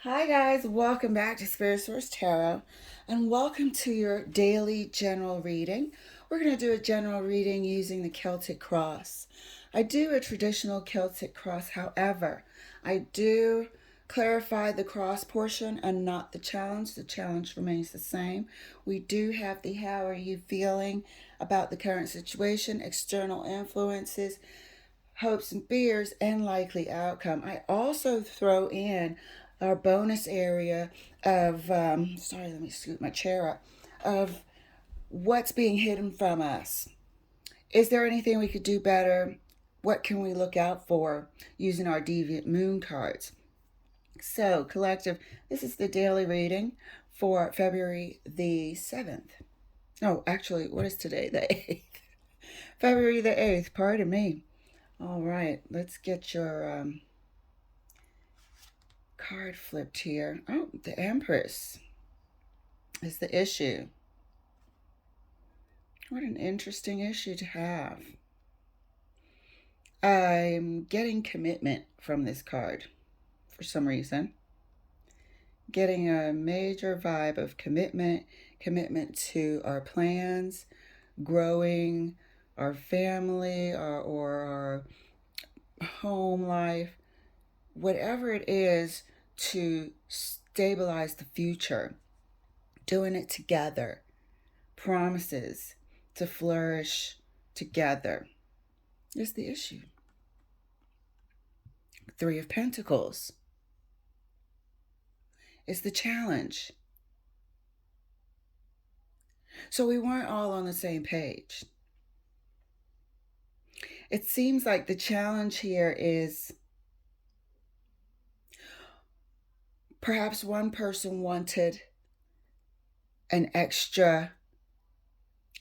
Hi guys, welcome back to Spirit Source Tarot and welcome to your daily general reading. We're going to do a general reading using the Celtic cross. I do a traditional Celtic cross, however, I do clarify the cross portion and not the challenge. The challenge remains the same. We do have the how are you feeling about the current situation, external influences, hopes and fears, and likely outcome. I also throw in our bonus area of, sorry, let me scoot my chair up, of what's being hidden from us. Is there anything we could do better? What can we look out for using our Deviant Moon cards? So, collective, this is the daily reading for February the 7th. Oh, actually, what is today? The 8th. February the 8th, pardon me. All right, let's get your card flipped here. Oh, the Empress is the issue. What an interesting issue to have. I'm getting commitment from this card for some reason. Getting a major vibe of commitment to our plans, growing our family or our home life, whatever it is, to stabilize the future, doing it together, promises to flourish together is the issue. Three of Pentacles is the challenge. So we weren't all on the same page. It seems like the challenge here is perhaps one person wanted an extra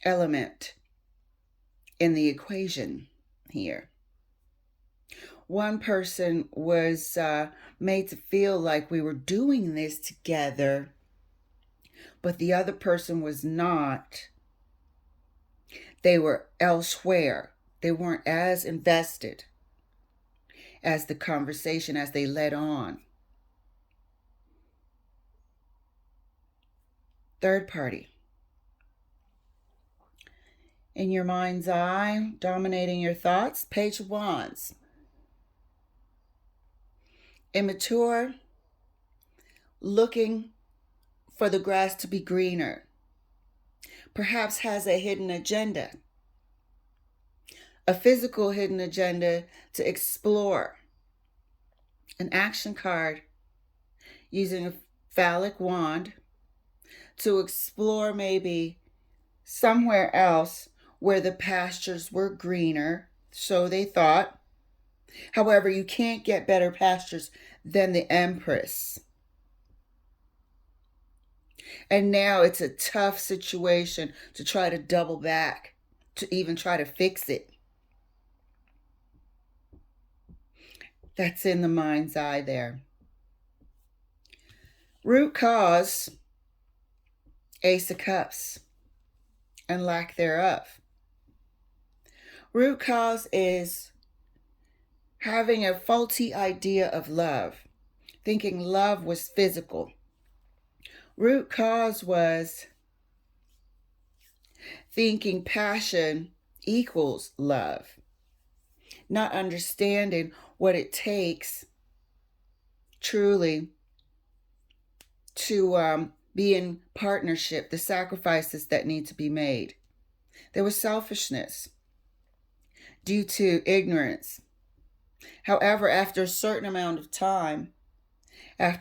element in the equation here. One person was made to feel like we were doing this together, but the other person was not. They were elsewhere. They weren't as invested as the conversation as they led on. Third party. In your mind's eye, dominating your thoughts, Page of Wands. Immature, looking for the grass to be greener. Perhaps has a hidden agenda. A physical hidden agenda to explore. An action card using a phallic wand to explore maybe somewhere else where the pastures were greener, so they thought. However, you can't get better pastures than the Empress. And now it's a tough situation to try to double back, to even try to fix it. That's in the mind's eye there. Root cause, Ace of Cups, and lack thereof. Root cause is having a faulty idea of love, thinking love was physical. Root cause was thinking passion equals love, not understanding what it takes truly to be in partnership, the sacrifices that need to be made. There was selfishness due to ignorance. However, after a certain amount of time as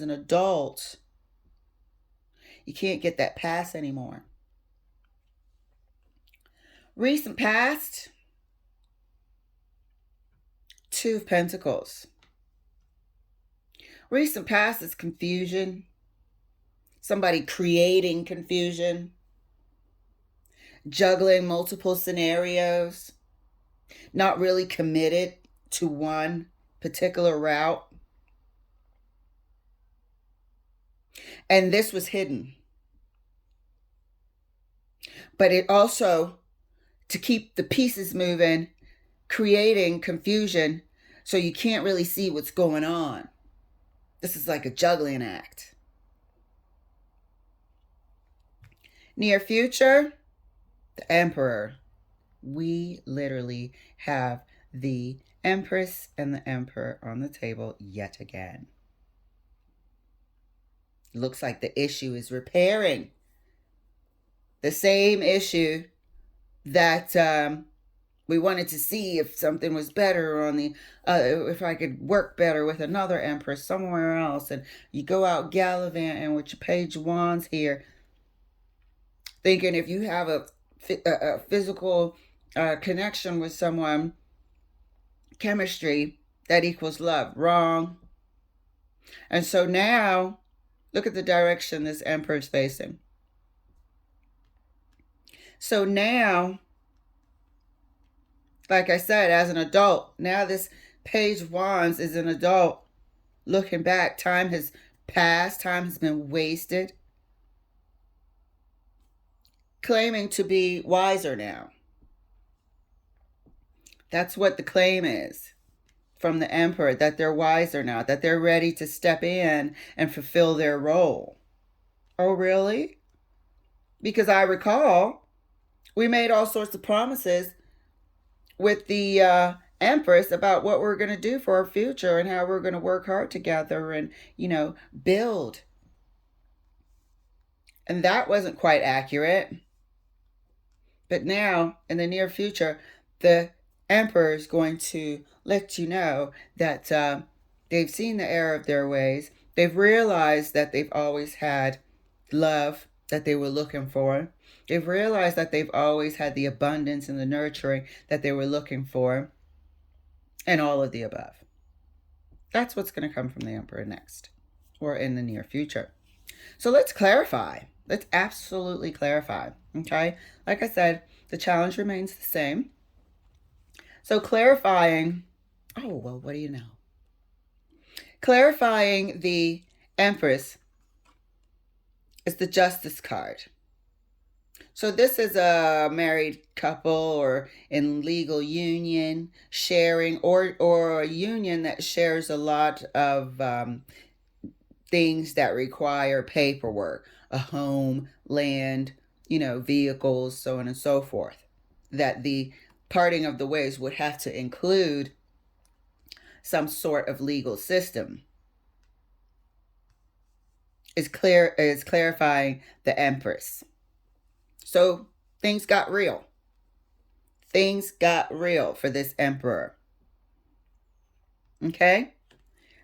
an adult, you can't get that pass anymore. Recent past, Two of Pentacles. Recent past is confusion. Somebody creating confusion. Juggling multiple scenarios. Not really committed to one particular route. And this was hidden. But it also, to keep the pieces moving, creating confusion so you can't really see what's going on. This is like a juggling act. Near future, the Emperor. We literally have the Empress and the Emperor on the table yet again. Looks like the issue is repairing. The same issue that we wanted to see if something was better on the, if I could work better with another Empress somewhere else. And you go out gallivanting with your Page of Wands here, thinking if you have a physical connection with someone, chemistry, that equals love. Wrong. And so now, look at the direction this Emperor is facing. So now, like I said, as an adult, now this Page of Wands is an adult. Looking back, time has passed, time has been wasted. Claiming to be wiser now. That's what the claim is from the Emperor, that they're wiser now, that they're ready to step in and fulfill their role. Oh, really? Because I recall we made all sorts of promises with the Empress about what we're going to do for our future and how we're going to work hard together and, build. And that wasn't quite accurate. But now, in the near future, the Emperor is going to let you know that they've seen the error of their ways. They've realized that they've always had love that they were looking for. They've realized that they've always had the abundance and the nurturing that they were looking for, and all of the above. That's what's going to come from the Emperor next, or in the near future. So let's clarify. Let's absolutely clarify, okay? Like I said, the challenge remains the same. So clarifying, oh, well, what do you know? Clarifying the Empress is the Justice card. So this is a married couple or in legal union sharing, or a union that shares a lot of things that require paperwork, a home, land, vehicles, so on and so forth, that the parting of the ways would have to include some sort of legal system. Is clarifying the Empress. So things got real. Things got real for this Emperor. Okay?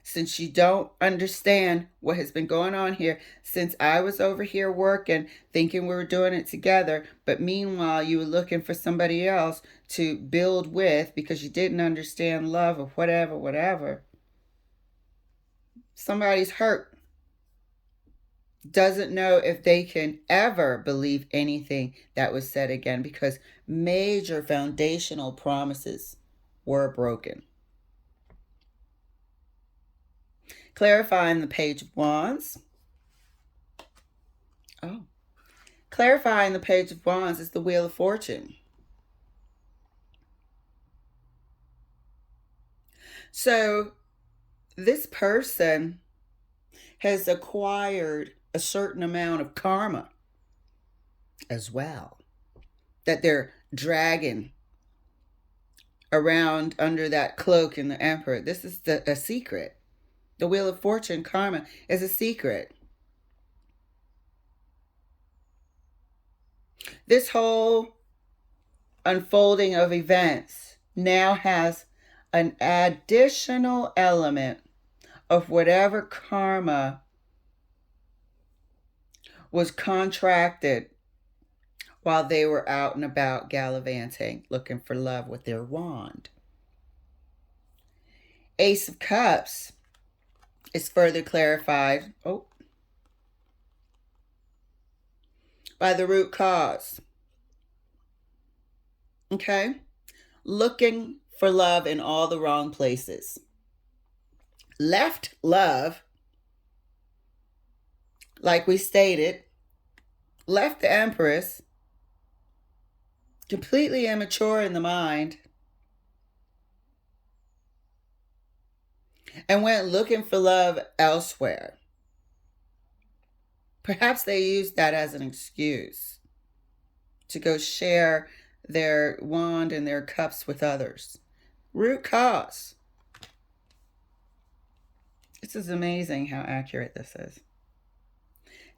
Since you don't understand what has been going on here, since I was over here working, thinking we were doing it together, but meanwhile you were looking for somebody else to build with because you didn't understand love or whatever. Somebody's hurt. Doesn't know if they can ever believe anything that was said again because major foundational promises were broken. Clarifying the Page of Wands. Oh. Clarifying the Page of Wands is the Wheel of Fortune. So this person has acquired a certain amount of karma as well that they're dragging around under that cloak in the Emperor. This is a secret. The Wheel of Fortune karma is a secret. This whole unfolding of events now has an additional element of whatever karma was contracted while they were out and about gallivanting, looking for love with their wand. Ace of Cups is further clarified by the root cause. Okay? Looking for love in all the wrong places. Left love, like we stated, left the Empress completely immature in the mind, and went looking for love elsewhere. Perhaps they used that as an excuse to go share their wand and their cups with others. Root cause. This is amazing how accurate this is.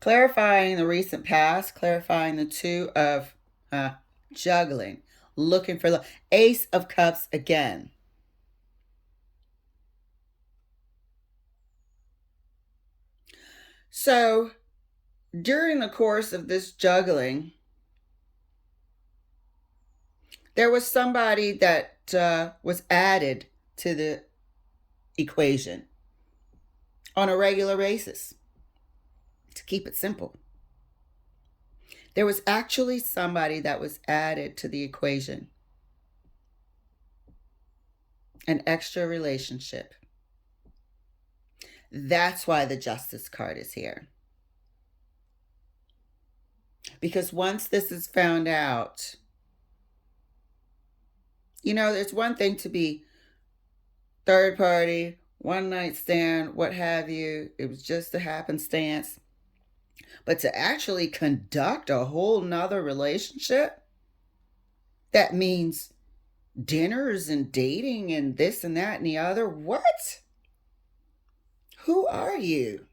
Clarifying the recent past, clarifying the two of juggling, looking for love. Ace of Cups again. So, during the course of this juggling, there was somebody that was added to the equation on a regular basis. To keep it simple, there was actually somebody that was added to the equation. An extra relationship. That's why the Justice card is here. Because once this is found out, you know, it's one thing to be third party, one night stand, what have you. It was just a happenstance. But to actually conduct a whole nother relationship, that means dinners and dating and this and that and the other. What? Who are you?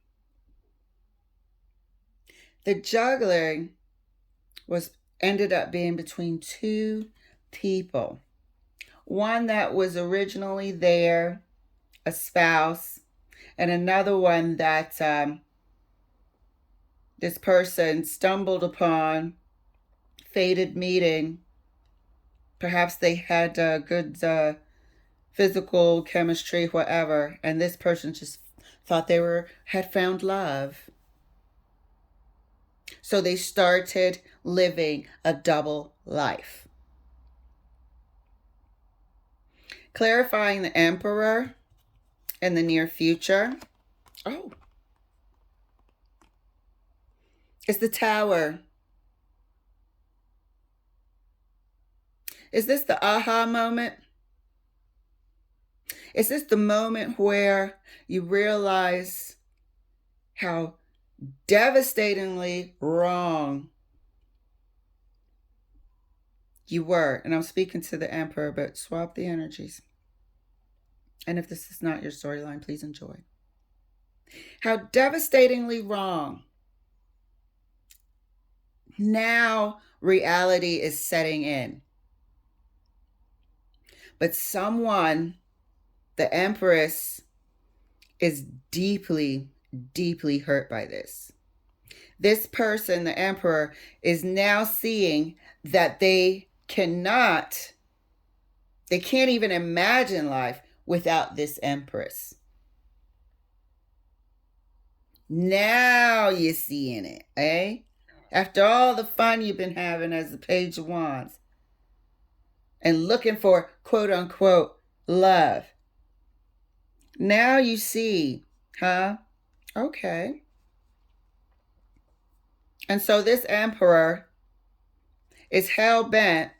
The juggling ended up being between two people. One that was originally there, a spouse, and another one that this person stumbled upon, fated meeting. Perhaps they had good physical chemistry, whatever, and this person just thought they had found love. So they started living a double life. Clarifying the Emperor in the near future. Oh. It's the Tower. Is this the aha moment? Is this the moment where you realize how devastatingly wrong you were? And I'm speaking to the Emperor, but swap the energies. And if this is not your storyline, please enjoy. How devastatingly wrong. Now reality is setting in. But someone, the Empress, is deeply, deeply hurt by this. This person, the Emperor, is now seeing that they can't even imagine life without this Empress. Now you're seeing it, eh? After all the fun you've been having as the Page of Wands and looking for quote unquote love. Now you see, huh? Okay. And so this Emperor is hell-bent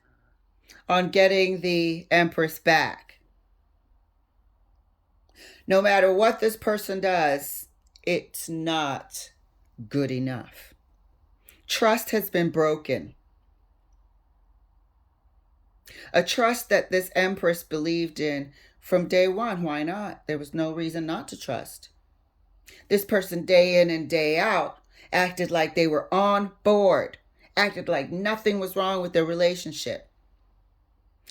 on getting the Empress back. No matter what this person does, it's not good enough. Trust has been broken. A trust that this Empress believed in from day one. Why not? There was no reason not to trust. This person day in and day out acted like they were on board, acted like nothing was wrong with their relationship.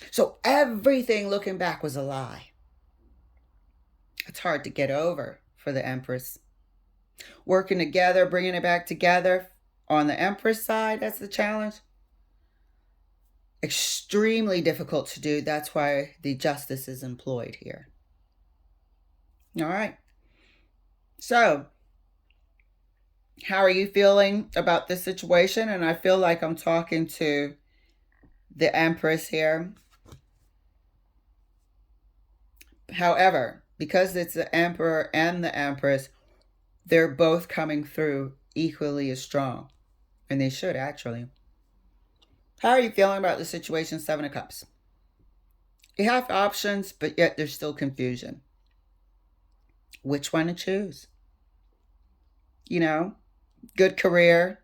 So everything looking back was a lie. It's hard to get over for the Empress. Working together, bringing it back together on the Empress side, that's the challenge. Extremely difficult to do. That's why the Justice is employed here. All right. So, how are you feeling about this situation? And I feel like I'm talking to the Empress here. However, because it's the Emperor and the Empress, they're both coming through equally as strong. And they should, actually. How are you feeling about the situation? Seven of Cups. You have options, but yet there's still confusion. which one to choose. You know, good career,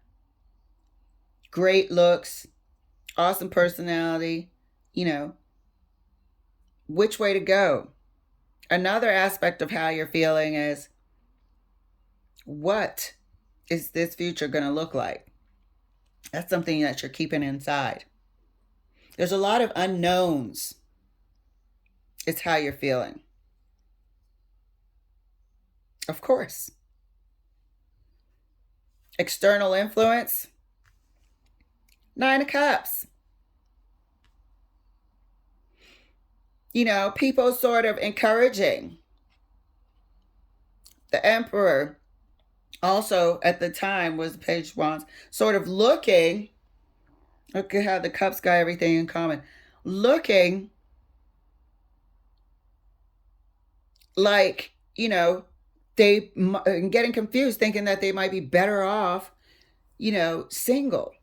great looks, awesome personality, you know, which way to go. Another aspect of how you're feeling is, what is this future going to look like? That's something that you're keeping inside. There's a lot of unknowns. It's how you're feeling. Of course. External influence. 9 of Cups. You know, people sort of encouraging. The Emperor also at the time was the Page of Wands, sort of looking. Look at how the Cups got everything in common. Looking like, you know, they getting confused, thinking that they might be better off, you know, single.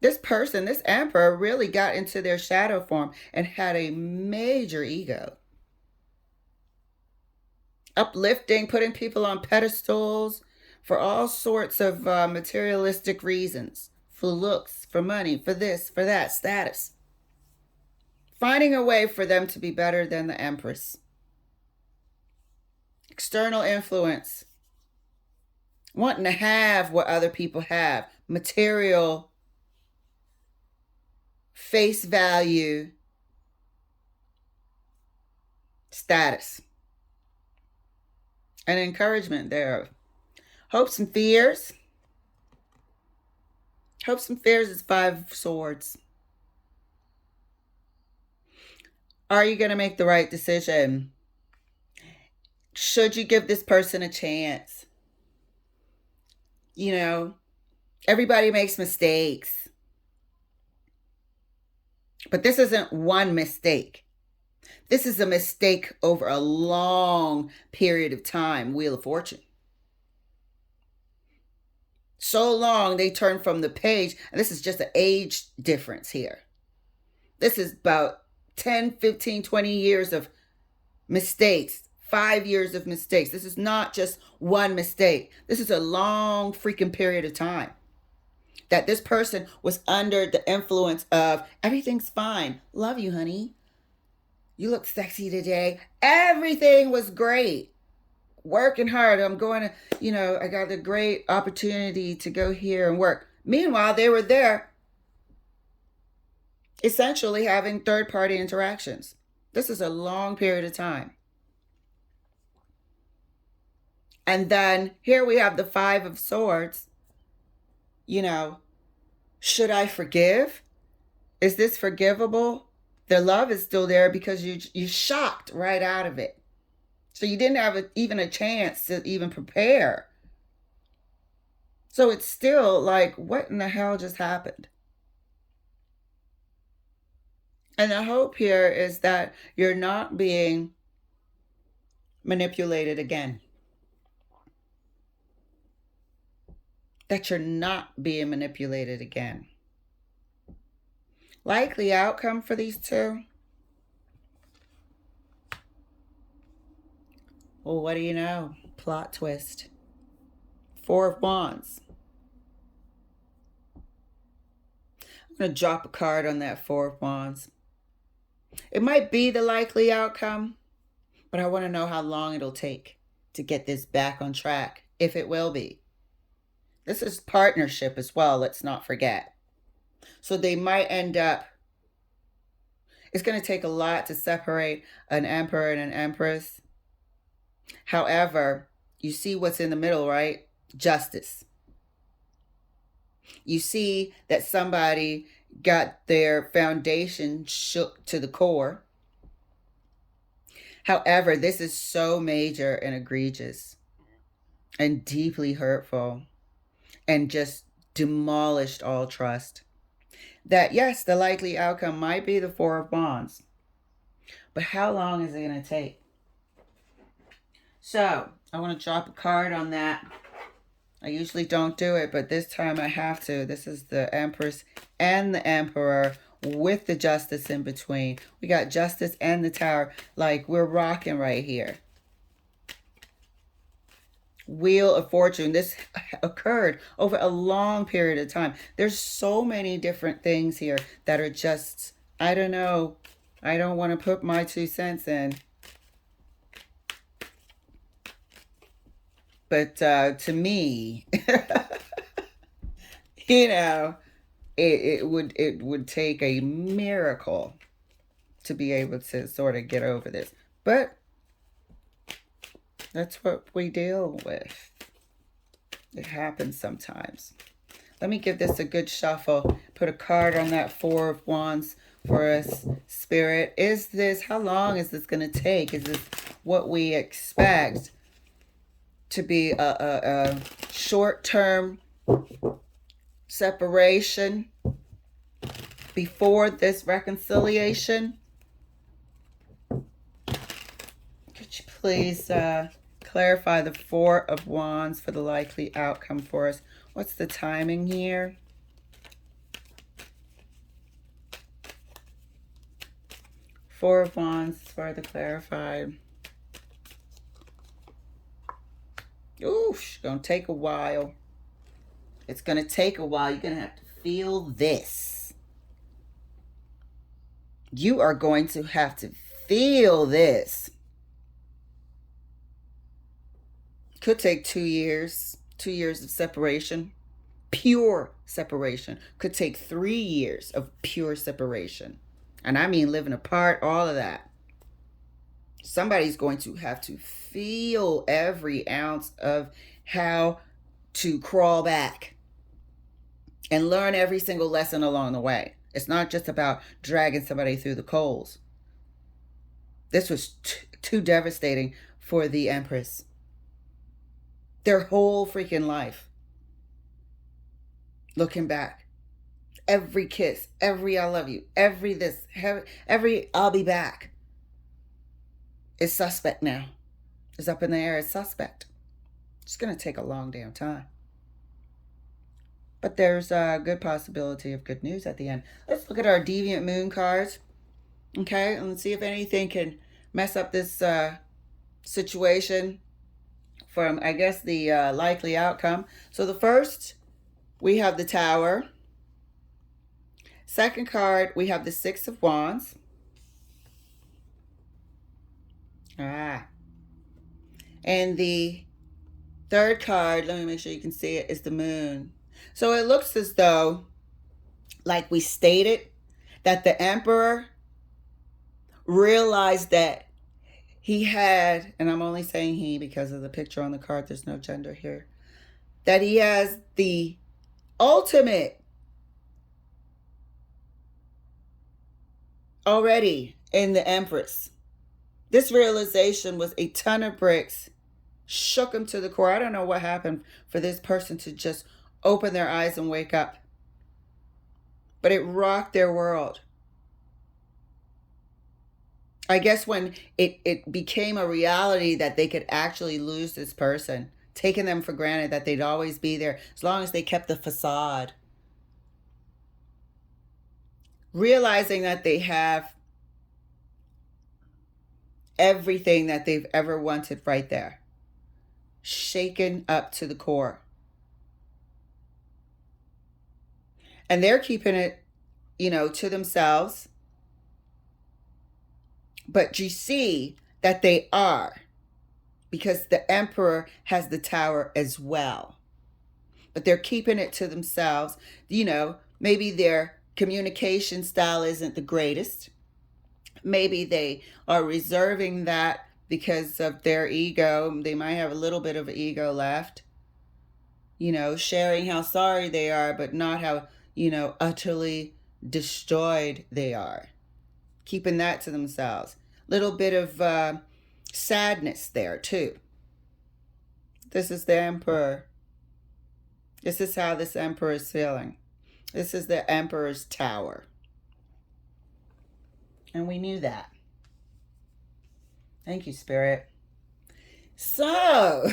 This person, this Emperor, really got into their shadow form and had a major ego. Uplifting, putting people on pedestals for all sorts of materialistic reasons. For looks, for money, for this, for that, status. Finding a way for them to be better than the Empress. External influence. Wanting to have what other people have. Material, face value, status, and encouragement thereof. Hopes and fears. Hopes and fears is 5 of Swords. Are you going to make the right decision? Should you give this person a chance? You know, everybody makes mistakes. But this isn't one mistake. This is a mistake over a long period of time, Wheel of Fortune. So long they turn from the Page, and this is just an age difference here. This is about 10, 15, 20 years of mistakes, 5 years of mistakes. This is not just one mistake. This is a long freaking period of time that this person was under the influence of, everything's fine. Love you, honey. You look sexy today. Everything was great. Working hard. I'm going to, you know, I got a great opportunity to go here and work. Meanwhile, they were there essentially having third-party interactions. This is a long period of time. And then here we have the 5 of Swords. You know, should I forgive? Is this forgivable? The love is still there because you're shocked right out of it. So you didn't have even a chance to even prepare. So it's still like, what in the hell just happened? And the hope here is that you're not being manipulated again. That you're not being manipulated again. Likely outcome for these two. Well, what do you know? Plot twist. 4 of Wands. I'm going to drop a card on that 4 of Wands. It might be the likely outcome, but I want to know how long it'll take to get this back on track, if it will be. This is partnership as well, let's not forget. So they might end up, it's going to take a lot to separate an Emperor and an Empress. However, you see what's in the middle, right? Justice. You see that somebody got their foundation shook to the core. However, this is so major and egregious and deeply hurtful and just demolished all trust. That, yes, the likely outcome might be the 4 of Wands. But how long is it going to take? So, I want to drop a card on that. I usually don't do it, but this time I have to. This is the Empress and the Emperor with the Justice in between. We got Justice and the Tower. Like, we're rocking right here. Wheel of Fortune. This occurred over a long period of time. There's so many different things here that are just, I don't know. I don't want to put my 2 cents in. But to me, you know, it would take a miracle to be able to sort of get over this. But that's what we deal with. It happens sometimes. Let me give this a good shuffle. Put a card on that Four of Wands for us, Spirit. How long is this going to take? Is this what we expect to be a short-term separation before this reconciliation? Could you please clarify the Four of Wands for the likely outcome for us? What's the timing here? Four of Wands for the clarified. Ooh, it's going to take a while. It's going to take a while. You're going to have to feel this. You are going to have to feel this. Could take 2 years. 2 years of separation. Pure separation. Could take 3 years of pure separation. And I mean living apart, all of that. Somebody's going to have to feel every ounce of how to crawl back and learn every single lesson along the way. It's not just about dragging somebody through the coals. This was too devastating for the Empress. Their whole freaking life. Looking back. Every kiss, every I love you, every this, every I'll be back. It's suspect now. It's up in the air. It's suspect. It's going to take a long damn time. But there's a good possibility of good news at the end. Let's look at our Deviant Moon cards. Okay, and let's see if anything can mess up this situation from, I guess, the likely outcome. So the first, we have the Tower. Second card, we have the Six of Wands. And the third card, let me make sure you can see it, is the Moon. So it looks as though, like we stated, that the Emperor realized that he had, and I'm only saying he because of the picture on the card, there's no gender here, that he has the ultimate already in the Empress. This realization was a ton of bricks, shook him to the core. I don't know what happened for this person to just open their eyes and wake up. But it rocked their world. I guess when it became a reality that they could actually lose this person, taking them for granted that they'd always be there as long as they kept the facade. Realizing that they have everything that they've ever wanted right there. Shaken up to the core. And they're keeping it, to themselves. But you see that they are. Because the Emperor has the Tower as well. But they're keeping it to themselves. Maybe their communication style isn't the greatest. Maybe they are reserving that because of their ego. They might have a little bit of ego left. Sharing how sorry they are, but not how, utterly destroyed they are. Keeping that to themselves. Little bit of sadness there, too. This is the Emperor. This is how this Emperor is feeling. This is the Emperor's Tower. And we knew that. Thank you, Spirit. So,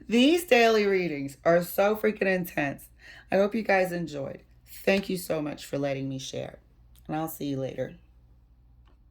these daily readings are so freaking intense. I hope you guys enjoyed. Thank you so much for letting me share. And I'll see you later.